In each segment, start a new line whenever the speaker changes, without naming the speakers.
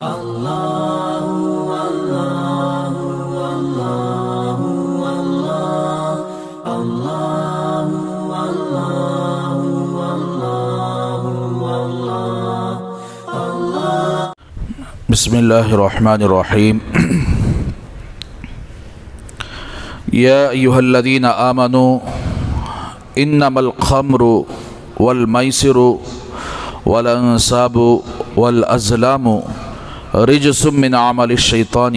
بسم اللہ الرحمن الرحیم یا ایہا الذین آمنوا انما الخمر والمیسر والانصاب والازلام رجس من عمل الشیطان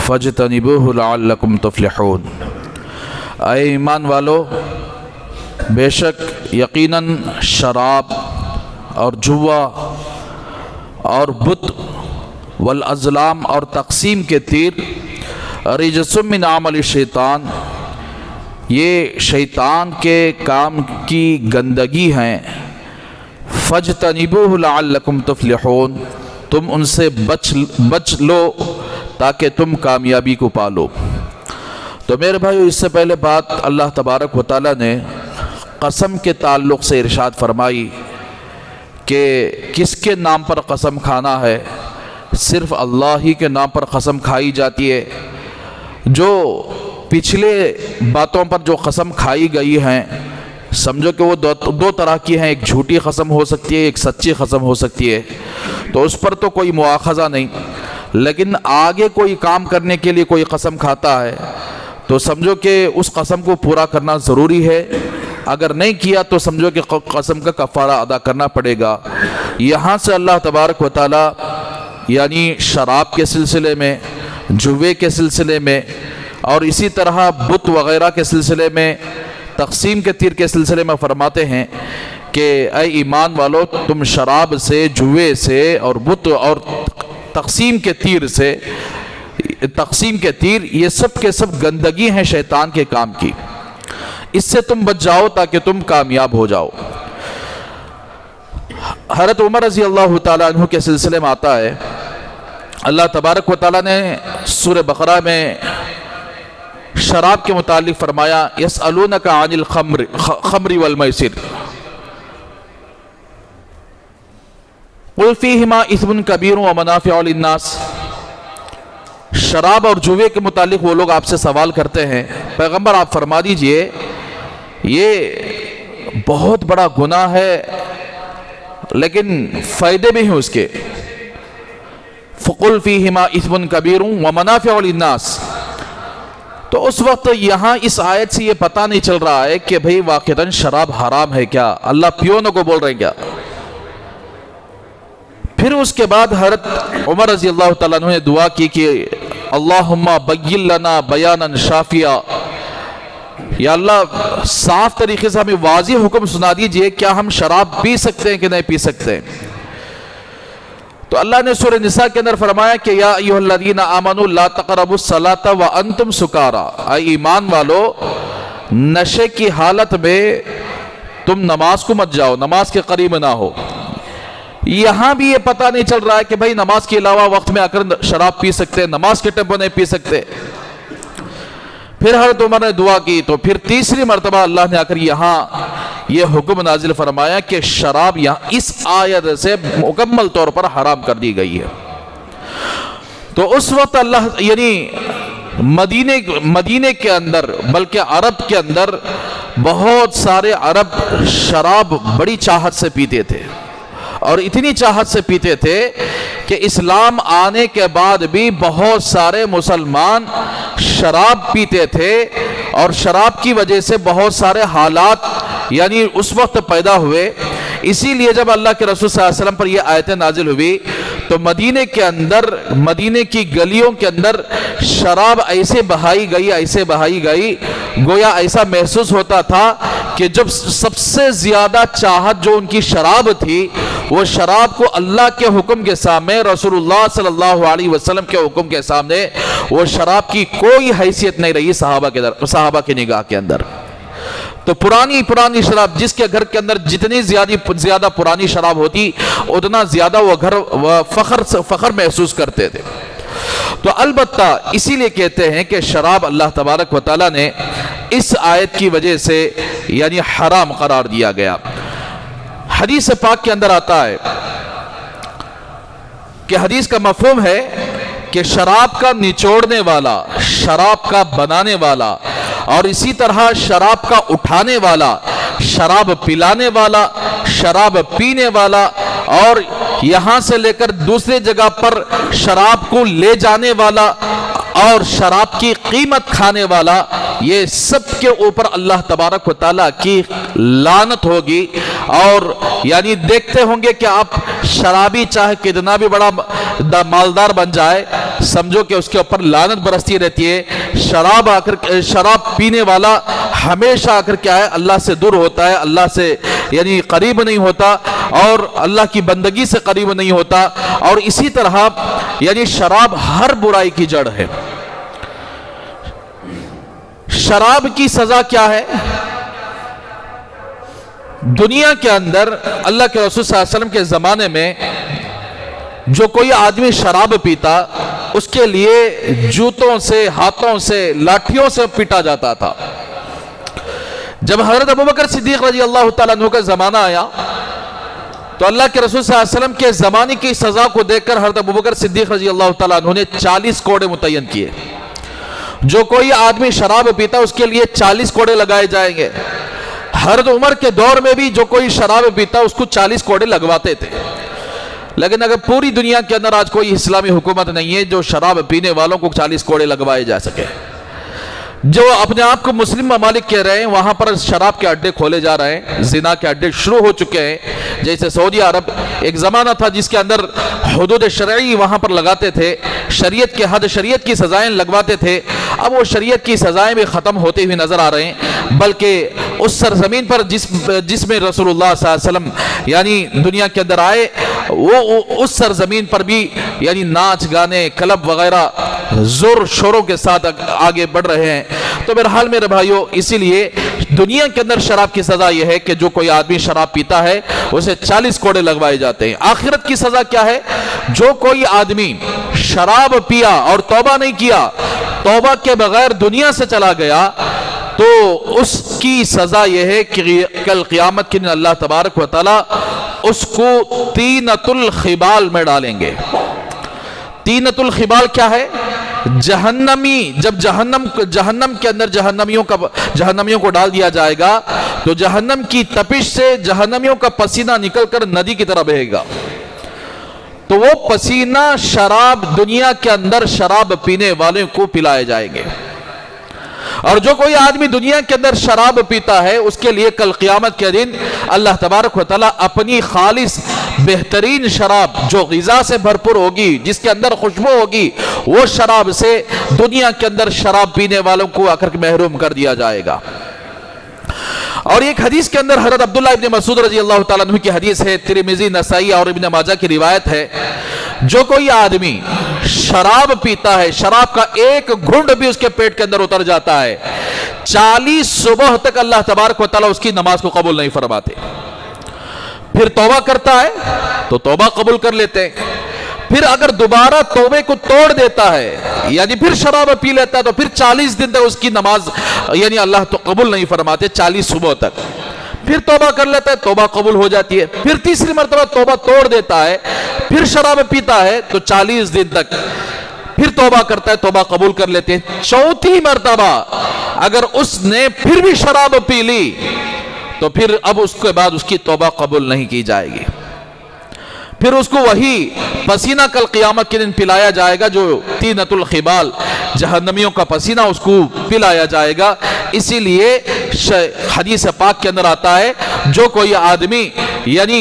فاجتنبوہ لعلکم تفلحون۔ اے ایمان والو، بے شک یقیناً شراب اور جوا اور بت والازلام اور تقسیم کے تیر رجس من عمل الشیطان، یہ شیطان کے کام کی گندگی ہیں۔ فاجتنبوہ لعلکم تفلحون، تم ان سے بچ لو تاکہ تم کامیابی کو پالو۔ تو میرے بھائیو، اس سے پہلے بات اللہ تبارک و تعالیٰ نے قسم کے تعلق سے ارشاد فرمائی کہ کس کے نام پر قسم کھانا ہے؟ صرف اللہ ہی کے نام پر قسم کھائی جاتی ہے۔ جو پچھلے باتوں پر جو قسم کھائی گئی ہیں، سمجھو کہ وہ دو طرح کی ہیں، ایک جھوٹی قسم ہو سکتی ہے، ایک سچی قسم ہو سکتی ہے، تو اس پر تو کوئی مواخذہ نہیں۔ لیکن آگے کوئی کام کرنے کے لیے کوئی قسم کھاتا ہے تو سمجھو کہ اس قسم کو پورا کرنا ضروری ہے، اگر نہیں کیا تو سمجھو کہ قسم کا کفارہ ادا کرنا پڑے گا۔ یہاں سے اللہ تبارک و تعالی یعنی شراب کے سلسلے میں، جوے کے سلسلے میں، اور اسی طرح بت وغیرہ کے سلسلے میں، تقسیم کے تیر کے سلسلے میں فرماتے ہیں کہ اے ایمان والو، تم شراب سے، جوے سے اور بت اور تقسیم کے تیر یہ سب کے سب گندگی ہیں شیطان کے کام کی، اس سے تم بچ جاؤ تاکہ تم کامیاب ہو جاؤ۔ حضرت عمر رضی اللہ تعالیٰ عنہ کے سلسلے میں آتا ہے، اللہ تبارک و تعالیٰ نے سورہ بقرہ میں شراب کے متعلق فرمایا، یسألونک عن الخمر والمیسر قل فیہما اثم کبیر ومنافع للناس۔ شراب اور جوے کے متعلق وہ لوگ آپ سے سوال کرتے ہیں، پیغمبر آپ فرما دیجئے یہ بہت بڑا گناہ ہے لیکن فائدے بھی ہیں اس کے۔ فَقُلْ فِيهِمَا اِثْمٌ كَبِيرٌ وَمَنَافِعُ لِلنَّاسِ۔ تو اس وقت یہاں اس آیت سے یہ پتہ نہیں چل رہا ہے کہ بھئی واقعاً شراب حرام ہے کیا، اللہ پیونوں کو بول رہے ہیں کیا۔ پھر اس کے بعد حضرت عمر رضی اللہ تعالیٰ عنہ نے دعا کی کہ اللہم بین لنا بیانا شافیا، یا اللہ صاف طریقے سے ہمیں واضح حکم سنا دیجئے، کیا ہم شراب پی سکتے ہیں کہ نہیں پی سکتے ہیں؟ تو اللہ نے سورہ نساء کے اندر فرمایا کہ یا ایھا الذین آمنوا لا تقربوا الصلاۃ وانتم سکارا، اے ایمان والو، نشے کی حالت میں تم نماز کو مت جاؤ، نماز کے قریب نہ ہو۔ یہاں بھی یہ پتہ نہیں چل رہا ہے کہ بھائی نماز کے علاوہ وقت میں آ کر شراب پی سکتے ہیں، نماز کے ٹائم پر نہیں پی سکتے۔ پھر حضرت عمر نے دعا کی تو پھر تیسری مرتبہ اللہ نے آ کر یہاں یہ حکم نازل فرمایا کہ شراب یہاں اس آیت سے مکمل طور پر حرام کر دی گئی ہے۔ تو اس وقت اللہ یعنی مدینے کے اندر، بلکہ عرب کے اندر بہت سارے عرب شراب بڑی چاہت سے پیتے تھے، اور اتنی چاہت سے پیتے تھے کہ اسلام آنے کے بعد بھی بہت سارے مسلمان شراب پیتے تھے، اور شراب کی وجہ سے بہت سارے حالات یعنی اس وقت پیدا ہوئے۔ اسی لیے جب اللہ کے رسول صلی اللہ علیہ وسلم پر یہ آیتیں نازل ہوئی تو مدینے کے اندر، مدینے کی گلیوں کے اندر شراب ایسے بہائی گئی گویا ایسا محسوس ہوتا تھا کہ جب سب سے زیادہ چاہت جو ان کی شراب تھی، وہ شراب کو اللہ کے حکم کے سامنے، رسول اللہ صلی اللہ علیہ وسلم کے حکم کے سامنے، وہ شراب کی کوئی حیثیت نہیں رہی صحابہ کی نگاہ کے اندر۔ تو پرانی شراب، جس کے گھر کے اندر جتنی زیادہ پرانی شراب ہوتی اتنا زیادہ وہ گھر فخر محسوس کرتے تھے۔ تو البتہ اسی لیے کہتے ہیں کہ شراب اللہ تبارک و تعالیٰ نے اس آیت کی وجہ سے یعنی حرام قرار دیا گیا۔ حدیث پاک کے اندر آتا ہے کہ حدیث کا مفہوم ہے کہ شراب کا نچوڑنے والا، شراب کا بنانے والا، اور اسی طرح شراب کا اٹھانے والا، شراب پلانے والا، شراب پینے والا، اور یہاں سے لے کر دوسری جگہ پر شراب کو لے جانے والا، اور شراب کی قیمت کھانے والا، یہ سب کے اوپر اللہ تبارک و تعالیٰ کی لعنت ہوگی۔ اور یعنی دیکھتے ہوں گے کہ آپ شرابی چاہے کتنا بھی بڑا مالدار بن جائے، سمجھو کہ اس کے اوپر لعنت برستی رہتی ہے۔ شراب پینے والا ہمیشہ آ کر کیا ہے، اللہ سے دور ہوتا ہے، اللہ سے یعنی قریب نہیں ہوتا، اور اللہ کی بندگی سے قریب نہیں ہوتا۔ اور اسی طرح یعنی شراب ہر برائی کی جڑ ہے۔ شراب کی سزا کیا ہے؟ دنیا کے اندر اللہ کے رسول صلی اللہ علیہ وسلم کے زمانے میں جو کوئی آدمی شراب پیتا، اس کے لیے جوتوں سے، ہاتھوں سے، لاٹھیوں سے پیٹا جاتا تھا۔ جب حضرت ابوبکر صدیق رضی اللہ تعالیٰ عنہ کا زمانہ آیا تو اللہ کے رسول صلی اللہ علیہ وسلم کے زمانے کی سزا کو دیکھ کر حضرت ابوبکر صدیق رضی اللہ تعالیٰ عنہ نے 40 کوڑے متعین کیے۔ جو کوئی آدمی شراب پیتا اس کے لیے 40 کوڑے لگائے جائیں گے۔ حضرت عمر کے دور میں بھی جو کوئی شراب پیتا اس کو 40 کوڑے لگواتے تھے۔ لیکن اگر پوری دنیا کے اندر آج کوئی اسلامی حکومت نہیں ہے جو شراب پینے والوں کو 40 کوڑے لگوائے جا سکے۔ جو اپنے آپ کو مسلم ممالک کہہ رہے ہیں وہاں پر شراب کے اڈے کھولے جا رہے ہیں، زنا کے اڈے شروع ہو چکے ہیں۔ جیسے سعودی عرب ایک زمانہ تھا جس کے اندر حدود شرعی وہاں پر لگاتے تھے، شریعت کے حد، شریعت کی سزائیں لگواتے تھے۔ اب وہ شریعت کی سزائیں بھی ختم ہوتے ہوئے نظر آ رہے ہیں، بلکہ اس سرزمین پر جس میں رسول اللہ صلی اللہ علیہ وسلم یعنی دنیا کے اندر آئے، وہ اس سرزمین پر بھی یعنی ناچ گانے، کلب وغیرہ زور شوروں کے ساتھ آگے بڑھ رہے ہیں۔ تو بہرحال میرے بھائیو، اسی لیے دنیا کے اندر شراب کی سزا یہ ہے کہ جو کوئی آدمی شراب پیتا ہے اسے 40 کوڑے لگوائے جاتے ہیں۔ آخرت کی سزا کیا ہے؟ جو کوئی آدمی شراب پیا اور توبہ نہیں کیا، توبہ کے بغیر دنیا سے چلا گیا، تو اس کی سزا یہ ہے کہ کل قیامت کے دن اللہ تبارک و تعالی اس کو طینۃ الخبال میں ڈالیں گے۔ طینۃ الخبال کیا ہے؟ جہنمی، جب جہنم کے اندر جہنمیوں کو ڈال دیا جائے گا تو جہنم کی تپش سے جہنمیوں کا پسینہ نکل کر ندی کی طرح بہے گا۔ تو وہ پسینہ شراب، دنیا کے اندر شراب پینے والوں کو پلائے جائیں گے۔ اور جو کوئی آدمی دنیا کے اندر شراب پیتا ہے اس کے لیے کل قیامت کے دن اللہ تبارک و تعالیٰ اپنی خالص بہترین شراب جو غذا سے بھرپور ہوگی، جس کے اندر خوشبو ہوگی، وہ شراب سے دنیا کے اندر شراب پینے والوں کو آ کر محروم کر دیا جائے گا۔ اور ایک حدیث کے اندر حضرت عبداللہ ابن مسعود رضی اللہ تعالیٰ عنہ کی حدیث ہے، ترمذی، نسائی اور ابن ماجہ کی روایت ہے، جو کوئی آدمی شراب پیتا ہے، شراب کا ایک گھونٹ بھی اس کے پیٹ کے اندر اتر جاتا ہے، 40 صبح تک اللہ تبارک و تعالیٰ اس کی نماز کو قبول نہیں فرماتے۔ پھر توبہ کرتا ہے تو توبہ قبول کر لیتے ہیں۔ پھر اگر دوبارہ توبے کو توڑ دیتا ہے یعنی پھر شراب پی لیتا ہے تو پھر 40 دن تک اس کی نماز یعنی اللہ تو قبول نہیں فرماتے، 40 صبح تک۔ پھر توبہ کر لیتا ہے، توبہ قبول ہو جاتی ہے۔ پھر تیسری مرتبہ توبہ توڑ دیتا ہے، پھر شراب پیتا ہے تو 40 دن تک پھر توبہ کرتا ہے، توبہ قبول کر لیتے ہیں۔ چوتھی مرتبہ اگر اس نے پھر بھی شراب پی لی تو پھر اب اس کے بعد اس کی توبہ قبول نہیں کی جائے گی۔ پھر اس کو وہی پسینہ کل قیامت کے دن پلایا جائے گا جو طینۃ الخبال، جہنمیوں کا پسینہ اس کو پلایا جائے گا۔ اسی لیے حدیث پاک کے اندر آتا ہے جو کوئی آدمی یعنی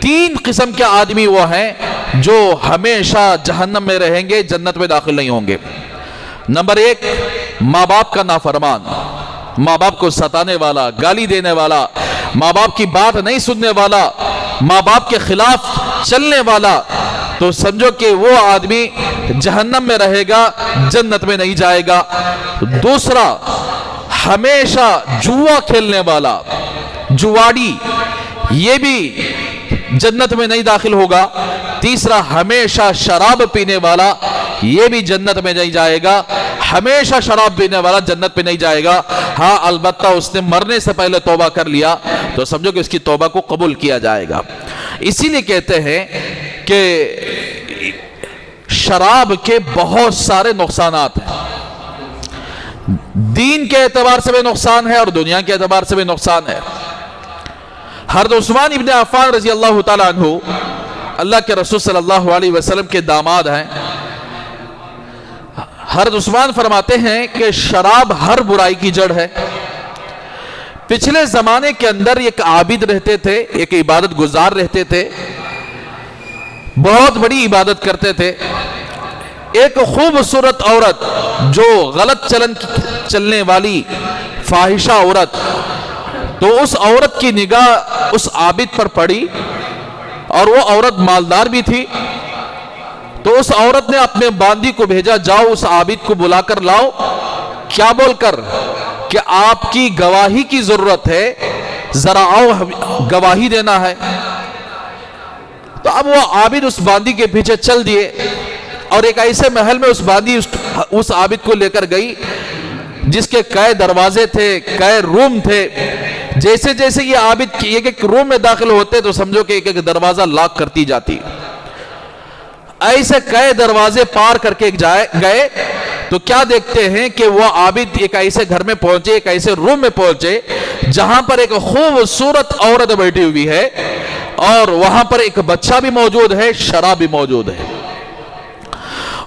3 قسم کے آدمی وہ ہیں جو ہمیشہ جہنم میں رہیں گے، جنت میں داخل نہیں ہوں گے۔ نمبر 1، ماں باپ کا نافرمان، ماں باپ کو ستانے والا، گالی دینے والا، ماں باپ کی بات نہیں سننے والا، ماں باپ کے خلاف چلنے والا، تو سمجھو کہ وہ آدمی جہنم میں رہے گا، جنت میں نہیں جائے گا۔ دوسرا، ہمیشہ جوا کھیلنے والا، جواڑی، یہ بھی جنت میں نہیں داخل ہوگا۔ تیسرا، ہمیشہ شراب پینے والا، یہ بھی جنت میں نہیں جائے گا۔ ہمیشہ شراب پینے والا جنت میں نہیں جائے گا۔ ہاں البتہ اس نے مرنے سے پہلے توبہ کر لیا تو سمجھو کہ اس کی توبہ کو قبول کیا جائے گا۔ اسی لیے کہتے ہیں کہ شراب کے بہت سارے نقصانات ہیں، دین کے اعتبار سے بھی نقصان ہے اور دنیا کے اعتبار سے بھی نقصان ہے۔ حضرت عثمان ابن عفان رضی اللہ تعالیٰ عنہ اللہ کے رسول صلی اللہ علیہ وسلم کے داماد ہیں۔ حضرت عثمان فرماتے ہیں کہ شراب ہر برائی کی جڑ ہے۔ پچھلے زمانے کے اندر ایک عابد رہتے تھے، ایک عبادت گزار رہتے تھے، بہت بڑی عبادت کرتے تھے۔ ایک خوبصورت عورت جو غلط چلنے والی فاحشہ عورت، تو اس عورت کی نگاہ اس عابد پر پڑی اور وہ عورت مالدار بھی تھی، تو اس عورت نے اپنے باندی کو بھیجا، جاؤ اس عابد کو بلا کر لاؤ، کیا بول کر کہ آپ کی گواہی کی ضرورت ہے، ذرا آؤ گواہی دینا ہے۔ تو اب وہ عابد اس باندی کے پیچھے چل دیے اور ایک ایسے محل میں اس باندی اس عابد کو لے کر گئی جس کے کئی دروازے تھے، کئی روم تھے۔ جیسے جیسے یہ عابد ایک ایک روم میں داخل ہوتے تو سمجھو کہ ایک ایک دروازہ لاک کرتی جاتی۔ ایسے کئی دروازے پار کر کے گئے تو کیا دیکھتے ہیں کہ وہ عابد ایک ایسے گھر میں پہنچے، ایک ایسے روم میں پہنچے جہاں پر ایک خوبصورت عورت بیٹھی ہوئی ہے اور وہاں پر ایک بچہ بھی موجود ہے، شراب بھی موجود ہے۔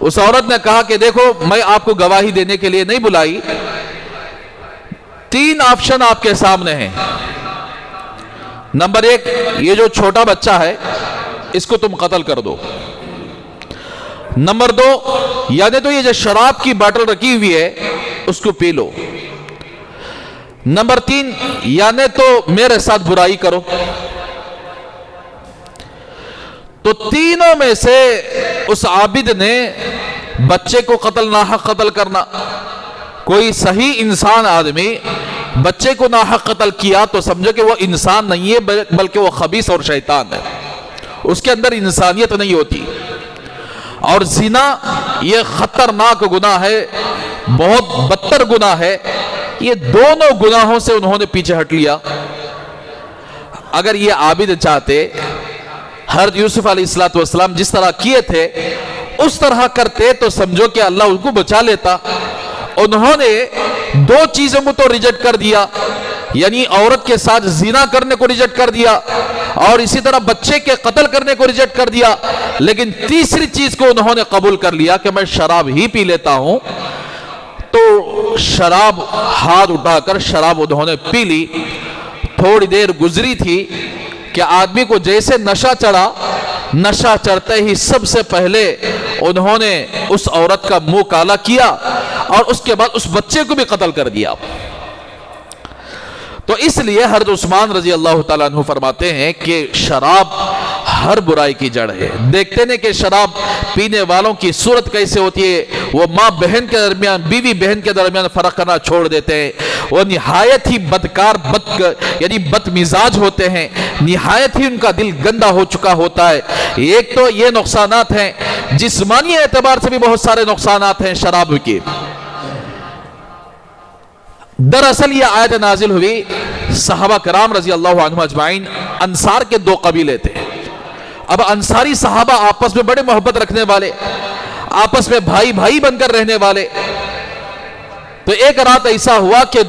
اس عورت نے کہا کہ دیکھو، میں آپ کو گواہی دینے کے لیے نہیں بلائی، 3 آپشن آپ کے سامنے ہیں۔ نمبر 1، یہ جو چھوٹا بچہ ہے اس کو تم قتل کر دو۔ نمبر 2، یعنی تو یہ جو شراب کی باٹل رکھی ہوئی ہے اس کو پی لو۔ نمبر 3، یعنی تو میرے ساتھ برائی کرو۔ تو تینوں میں سے اس عابد نے بچے کو ناحق قتل کرنا، کوئی صحیح انسان آدمی بچے کو ناحق قتل کیا تو سمجھو کہ وہ انسان نہیں ہے بلکہ وہ خبیث اور شیطان ہے، اس کے اندر انسانیت نہیں ہوتی۔ اور زنا یہ خطرناک گناہ ہے، بہت بدتر گناہ ہے۔ یہ دونوں گناہوں سے انہوں نے پیچھے ہٹ لیا۔ اگر یہ عابد چاہتے حضرت یوسف علیہ السلام جس طرح کیے تھے اس طرح کرتے تو سمجھو کہ اللہ ان کو بچا لیتا۔ انہوں نے 2 چیزوں کو تو ریجیکٹ کر دیا، یعنی عورت کے ساتھ زنا کرنے کو ریجیکٹ کر دیا اور اسی طرح بچے کے قتل کرنے کو ریجیکٹ کر دیا، لیکن تیسری چیز کو انہوں نے قبول کر لیا کہ میں شراب ہی پی لیتا ہوں۔ تو شراب ہاتھ اٹھا کر شراب انہوں نے پی لی۔ تھوڑی دیر گزری تھی کہ آدمی کو جیسے نشہ چڑھا، نشہ چڑھتے ہی سب سے پہلے انہوں نے اس عورت کا منہ کالا کیا اور اس کے بعد اس بچے کو بھی قتل کر دیا۔ تو اس لیے حضرت عثمان رضی اللہ تعالیٰ عنہ فرماتے ہیں کہ شراب ہر برائی کی جڑ ہے۔ دیکھتے ہیں کہ شراب پینے والوں کی صورت کیسے ہوتی ہے، وہ ماں بہن کے درمیان، بیوی بہن کے درمیان فرق کرنا چھوڑ دیتے ہیں، وہ نہایت ہی بدکار یعنی بد مزاج ہوتے ہیں، نہایت ہی ان کا دل گندا ہو چکا ہوتا ہے۔ ایک تو یہ نقصانات ہیں، جسمانی اعتبار سے بھی بہت سارے نقصانات ہیں شراب کی۔ دراصل یہ آیت نازل ہوئی صحابہ کرام رضی اللہ عنہم اجمعین، انصار کے 2 قبیلے تھے۔ اب انصاری صحابہ آپس میں بڑے محبت رکھنے والے، آپس میں بھائی بھائی بن کر رہنے والے۔ تو ایک رات ایسا ہوا کہ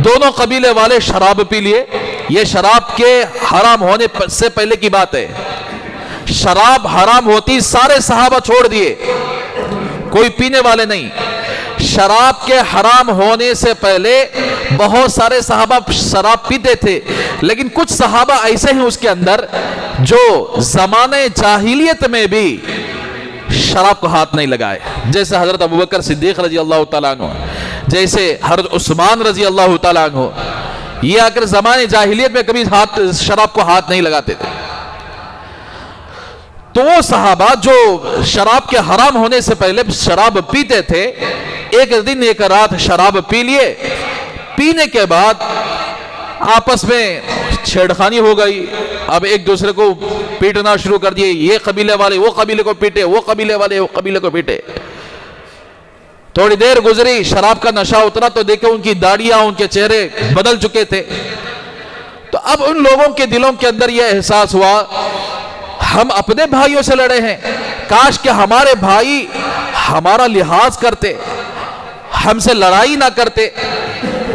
دونوں قبیلے والے شراب پی لیے۔ یہ شراب کے حرام ہونے سے پہلے کی بات ہے، شراب حرام ہوتی سارے صحابہ چھوڑ دیے، کوئی پینے والے نہیں۔ شراب کے حرام ہونے سے پہلے بہت سارے صحابہ شراب پیتے تھے، لیکن کچھ صحابہ ایسے ہیں اس کے اندر جو زمانے جاہلیت میں بھی شراب کو ہاتھ نہیں لگائے، جیسے حضرت ابوبکر صدیق رضی اللہ تعالیٰ عنہ، جیسے حضرت عثمان رضی اللہ تعالیٰ عنہ۔ یہ اگر زمانے جاہلیت میں کبھی شراب کو ہاتھ نہیں لگاتے تھے۔ تو وہ صحابہ جو شراب کے حرام ہونے سے پہلے شراب پیتے تھے، ایک دن ایک رات شراب پی لیے، پینے کے بعد آپس میں چھیڑخانی ہو گئی۔ اب ایک دوسرے کو پیٹنا شروع کر دیے، یہ قبیلے والے وہ قبیلے کو پیٹے، وہ قبیلے والے وہ قبیلے کو پیٹے۔ تھوڑی دیر گزری، شراب کا نشہ اترا تو دیکھیں ان کی داڑیاں، ان کے چہرے بدل چکے تھے۔ تو اب ان لوگوں کے دلوں کے اندر یہ احساس ہوا، ہم اپنے بھائیوں سے لڑے ہیں، کاش کہ ہمارے بھائی ہمارا لحاظ کرتے، ہم سے لڑائی نہ کرتے۔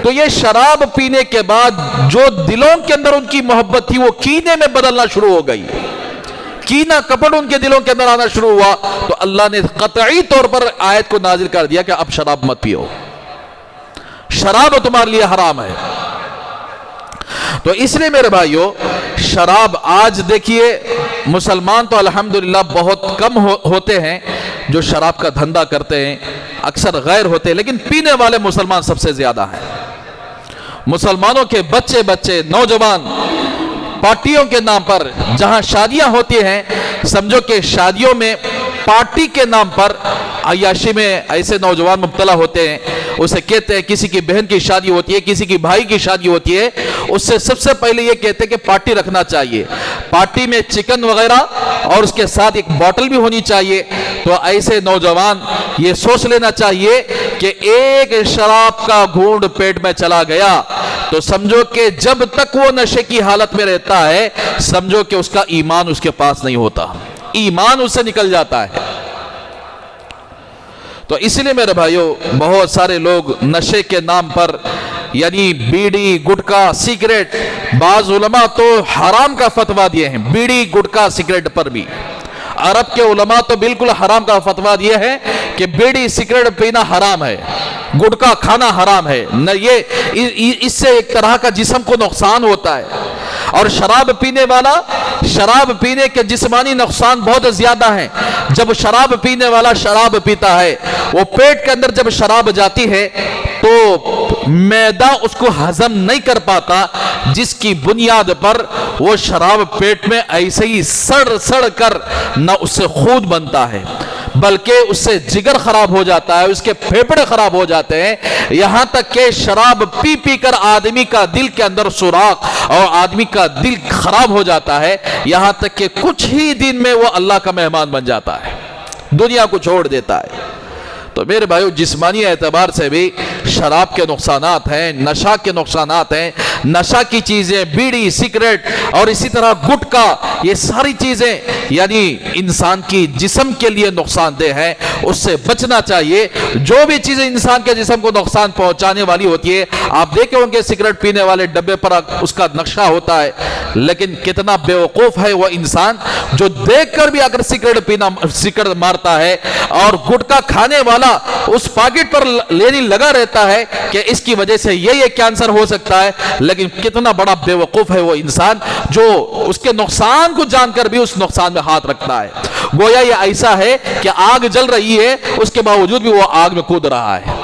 تو یہ شراب پینے کے بعد جو دلوں کے اندر ان کی محبت تھی وہ کینے میں بدلنا شروع ہو گئی، کینہ کپٹ ان کے دلوں کے اندر آنا شروع ہوا، تو اللہ نے قطعی طور پر آیت کو نازل کر دیا کہ اب شراب مت پیو، شراب تمہارے لیے حرام ہے۔ تو اس لیے میرے بھائیو، شراب آج دیکھیے مسلمان تو الحمدللہ بہت کم ہوتے ہیں جو شراب کا دھندا کرتے ہیں، اکثر غیر ہوتے ہیں، لیکن پینے والے مسلمان سب سے زیادہ ہیں۔ مسلمانوں کے بچے نوجوان پارٹیوں کے نام پر جہاں شادیاں ہوتی ہیں، سمجھو کہ شادیوں میں پارٹی کے نام پر عیاشی میں ایسے نوجوان مبتلا ہوتے ہیں، اسے کہتے ہیں کسی کی بہن کی شادی ہوتی ہے، کسی کی بھائی کی شادی ہوتی ہے، اس سے سب سے پہلے یہ کہتے ہیں کہ پارٹی رکھنا چاہیے، پارٹی میں چکن وغیرہ اور اس کے ساتھ ایک بوتل بھی ہونی چاہیے۔ تو ایسے نوجوان یہ سوچ لینا چاہیے کہ ایک شراب کا گھونٹ پیٹ میں چلا گیا تو سمجھو کہ جب تک وہ نشے کی حالت میں رہتا ہے، سمجھو کہ اس کا ایمان اس کے پاس نہیں ہوتا، ایمان اس سے نکل جاتا ہے۔ تو اس لیے میرے بھائیو، بہت سارے لوگ نشے کے نام پر یعنی بیڑی، گٹکا، سگریٹ، بعض علماء تو حرام کا فتویٰ دیے ہیں بیڑی، گٹکا، سگریٹ پر بھی۔ عرب کے علماء تو بالکل حرام کا فتویٰ دیے ہیں کہ بیڑی، سگریٹ پینا حرام ہے، گٹکا کھانا حرام ہے، نہ یہ اس سے ایک طرح کا جسم کو نقصان ہوتا ہے۔ اور شراب پینے والا، شراب پینے کے جسمانی نقصان بہت زیادہ ہیں۔ جب شراب پینے والا شراب پیتا ہے، وہ پیٹ کے اندر جب شراب جاتی ہے تو معدہ اس کو ہضم نہیں کر پاتا، جس کی بنیاد پر وہ شراب پیٹ میں ایسے ہی سڑ کر نہ اس سے خون بنتا ہے بلکہ اس سے جگر خراب ہو جاتا ہے، اس کے پھیپھڑے خراب ہو جاتے ہیں، یہاں تک کہ شراب پی کر آدمی کا دل کے اندر سوراخ اور آدمی کا دل خراب ہو جاتا ہے، یہاں تک کہ کچھ ہی دن میں وہ اللہ کا مہمان بن جاتا ہے، دنیا کو چھوڑ دیتا ہے۔ تو میرے بھائیو، جسمانی اعتبار سے بھی شراب کے نقصانات ہیں، نشہ کے نقصانات ہیں، نشہ کی چیزیں، بیڑی، سگریٹ اور اسی طرح گٹکا، یہ ساری چیزیں یعنی انسان کی جسم کے لیے نقصان دہ ہیں، اس سے بچنا چاہیے۔ جو بھی چیزیں انسان کے جسم کو نقصان پہنچانے والی ہوتی ہے، آپ دیکھیں ہوں گے سگریٹ پینے والے ڈبے پر اس کا نقشہ ہوتا ہے، لیکن کتنا بیوقوف ہے وہ انسان جو دیکھ کر بھی اگر سگریٹ مارتا ہے، اور گٹکا کھانے والا اس پاکٹ پر لینے لگا رہتا ہے کہ اس کی وجہ سے یہ کینسر ہو سکتا ہے، لیکن کتنا بڑا بیوقوف ہے وہ انسان جو اس کے نقصان کو جان کر بھی اس نقصان میں ہاتھ رکھتا ہے۔ گویا یہ ایسا ہے کہ آگ جل رہی ہے، اس کے باوجود بھی وہ آگ میں کود رہا ہے۔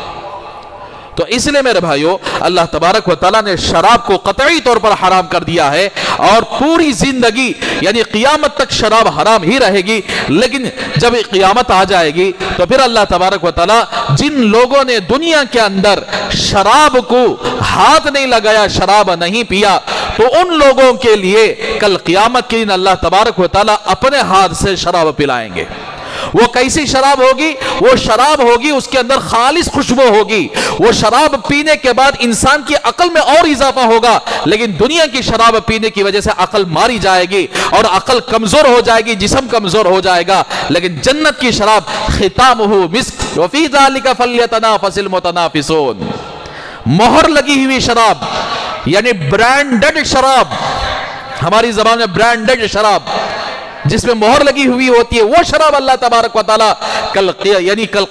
تو اس لیے میرے بھائیو، اللہ تبارک و تعالیٰ نے شراب کو قطعی طور پر حرام کر دیا ہے، اور پوری زندگی یعنی قیامت تک شراب حرام ہی رہے گی۔ لیکن جب قیامت آ جائے گی تو پھر اللہ تبارک و تعالیٰ جن لوگوں نے دنیا کے اندر شراب کو ہاتھ نہیں لگایا، شراب نہیں پیا، تو ان لوگوں کے لیے کل قیامت کے دن اللہ تبارک و تعالیٰ اپنے ہاتھ سے شراب پلائیں گے۔ وہ کیسی شراب ہوگی؟ وہ شراب ہوگی اس کے اندر خالص خوشبو ہوگی۔ وہ شراب پینے کے بعد انسان کی عقل میں اور اضافہ ہوگا، لیکن دنیا کی شراب پینے کی وجہ سے عقل ماری جائے گی اور عقل کمزور ہو جائے گی، جسم کمزور ہو جائے گا۔ لیکن جنت کی شراب ختامہ مسک وفی ذالک فلیتنافس المتنافسون، مہر لگی ہوئی شراب یعنی برانڈڈ شراب، ہماری زبان میں برانڈڈ شراب جس میں مہر لگی ہوئی ہوتی ہے، وہ شراب اللہ تبارک و تعالیٰ کل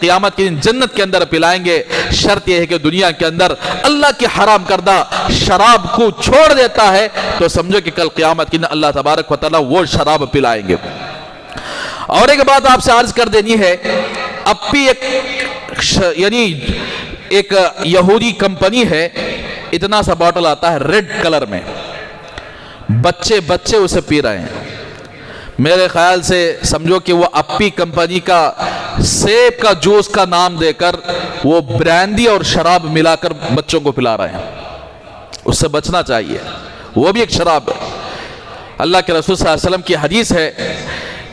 قیامت کے دن جنت کے اندر پلائیں گے۔ شرط یہ ہے کہ دنیا کے اندر اللہ کی حرام کردہ شراب کو چھوڑ دیتا ہے تو سمجھو کہ کل قیامت کے دن اللہ تبارک و تعالیٰ وہ شراب پلائیں گے۔ اور ایک بات آپ سے عرض کر دینی ہے، اپی ایک یہودی کمپنی ہے، اتنا سا باٹل آتا ہے ریڈ کلر میں، بچے اسے پی رہے ہیں۔ میرے خیال سے سمجھو کہ وہ اپی کمپنی کا سیب کا جوس کا نام دے کر وہ برانڈی اور شراب ملا کر بچوں کو پلا رہے ہیں، اس سے بچنا چاہیے، وہ بھی ایک شراب ہے۔ اللہ کے رسول صلی اللہ علیہ وسلم کی حدیث ہے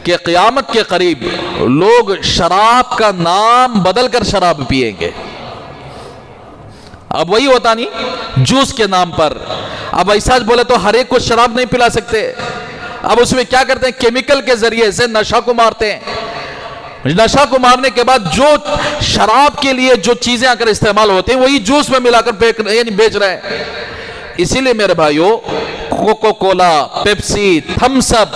کہ قیامت کے قریب لوگ شراب کا نام بدل کر شراب پیئیں گے۔ اب وہی ہوتا نہیں جوس کے نام پر، اب ایسا بولے تو ہر ایک کو شراب نہیں پلا سکتے، اب اس میں کیا کرتے ہیں؟ کیمیکل کے ذریعے سے نشہ کو مارتے ہیں. نشہ کو مارنے کے بعد جو شراب کے لیے جو چیزیں اگر استعمال ہوتے ہیں وہی جوس میں ملا کر بیچ رہے ہیں. اسی لیے میرے بھائیو کوکو کولا، پیپسی، تھمس اپ،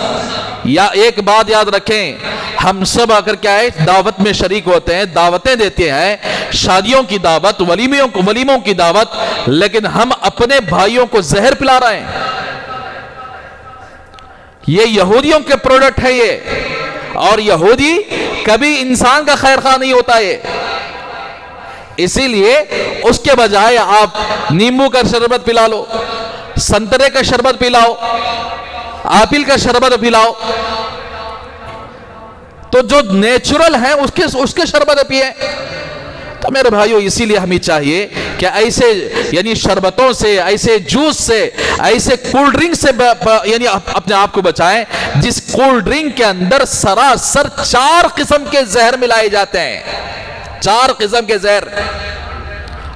یا ایک بات یاد رکھیں، ہم سب اگر کیا ہے دعوت میں شریک ہوتے ہیں، دعوتیں دیتے ہیں، شادیوں کی دعوت، ولیموں کی دعوت، لیکن ہم اپنے بھائیوں کو زہر پلا رہے ہیں. یہ یہودیوں کے پروڈکٹ ہے یہ، اور یہودی کبھی انسان کا خیر خواہ نہیں ہوتا ہے. اسی لیے اس کے بجائے آپ نیمبو کا شربت پلا لو، سنترے کا شربت پلاؤ، آپل کا شربت پلاؤ، تو جو نیچرل ہیں اس کے شربت پیئے. تو میرے بھائیو اسی لیے ہمیں چاہیے کہ ایسے یعنی شربتوں سے، ایسے جوس سے، ایسے کول ڈرنک سے یعنی اپنے آپ کو بچائیں جس کول ڈرنک کے اندر سراسر 4 قسم کے زہر ملائے جاتے ہیں. 4 قسم کے زہر.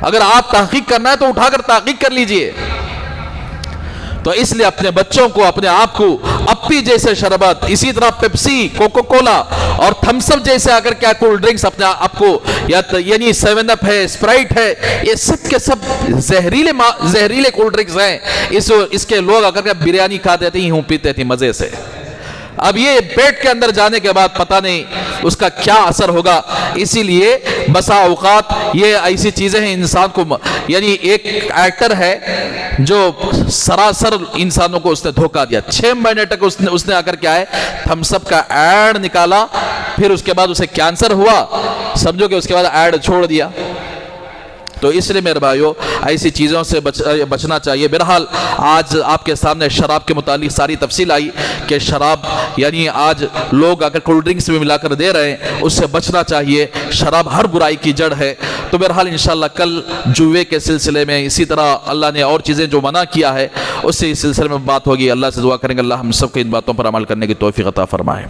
اگر آپ تحقیق کرنا ہے تو اٹھا کر تحقیق کر لیجئے. تو اس لیے اپنے بچوں کو، اپنے آپ کو اپی جیسے شربت، اسی طرح پیپسی، کوکو کولا اور تھمس اپ جیسے اگر کیا کول ڈرنکس اپنے آپ کو، یعنی 7 اپ ہے، اسپرائٹ ہے، یہ سب کے سب زہریلے کول ڈرنکس ہیں. اس کے لوگ اگر کیا بریانی کھاتے تھے یوں پیتے تھے مزے سے. اب یہ پیٹ کے اندر جانے کے بعد پتہ نہیں اس کا کیا اثر ہوگا. اسی لیے بسا اوقات یہ ایسی چیزیں ہیں انسان کو، یعنی ایک ایکٹر ہے جو سراسر انسانوں کو اس نے دھوکہ دیا. 6 مہینے تک اس نے اگر کیا ہے تھمس اپ کا ایڈ نکالا، پھر اس کے بعد اسے کینسر ہوا، سمجھو کہ اس کے بعد ایڈ چھوڑ دیا. تو اس لیے میرے بھائیو ایسی چیزوں سے بچنا چاہیے. بہرحال آج آپ کے سامنے شراب کے متعلق ساری تفصیل آئی کہ شراب یعنی آج لوگ اگر کولڈ ڈرنکس میں ملا کر دے رہے ہیں، اس سے بچنا چاہیے. شراب ہر برائی کی جڑ ہے. تو بہرحال انشاءاللہ کل جوے کے سلسلے میں، اسی طرح اللہ نے اور چیزیں جو منع کیا ہے اس سے اس سلسلے میں بات ہوگی. اللہ سے دعا کریں گے اللہ ہم سب کو ان باتوں پر عمل کرنے کی توفیق عطا فرمائے.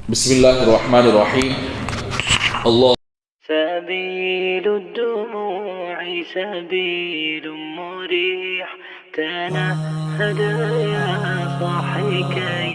بسم اللہ الرحمن الرحیم. اللہ
سبيل الدموع سبيل مريح تنهد يا صاحي كي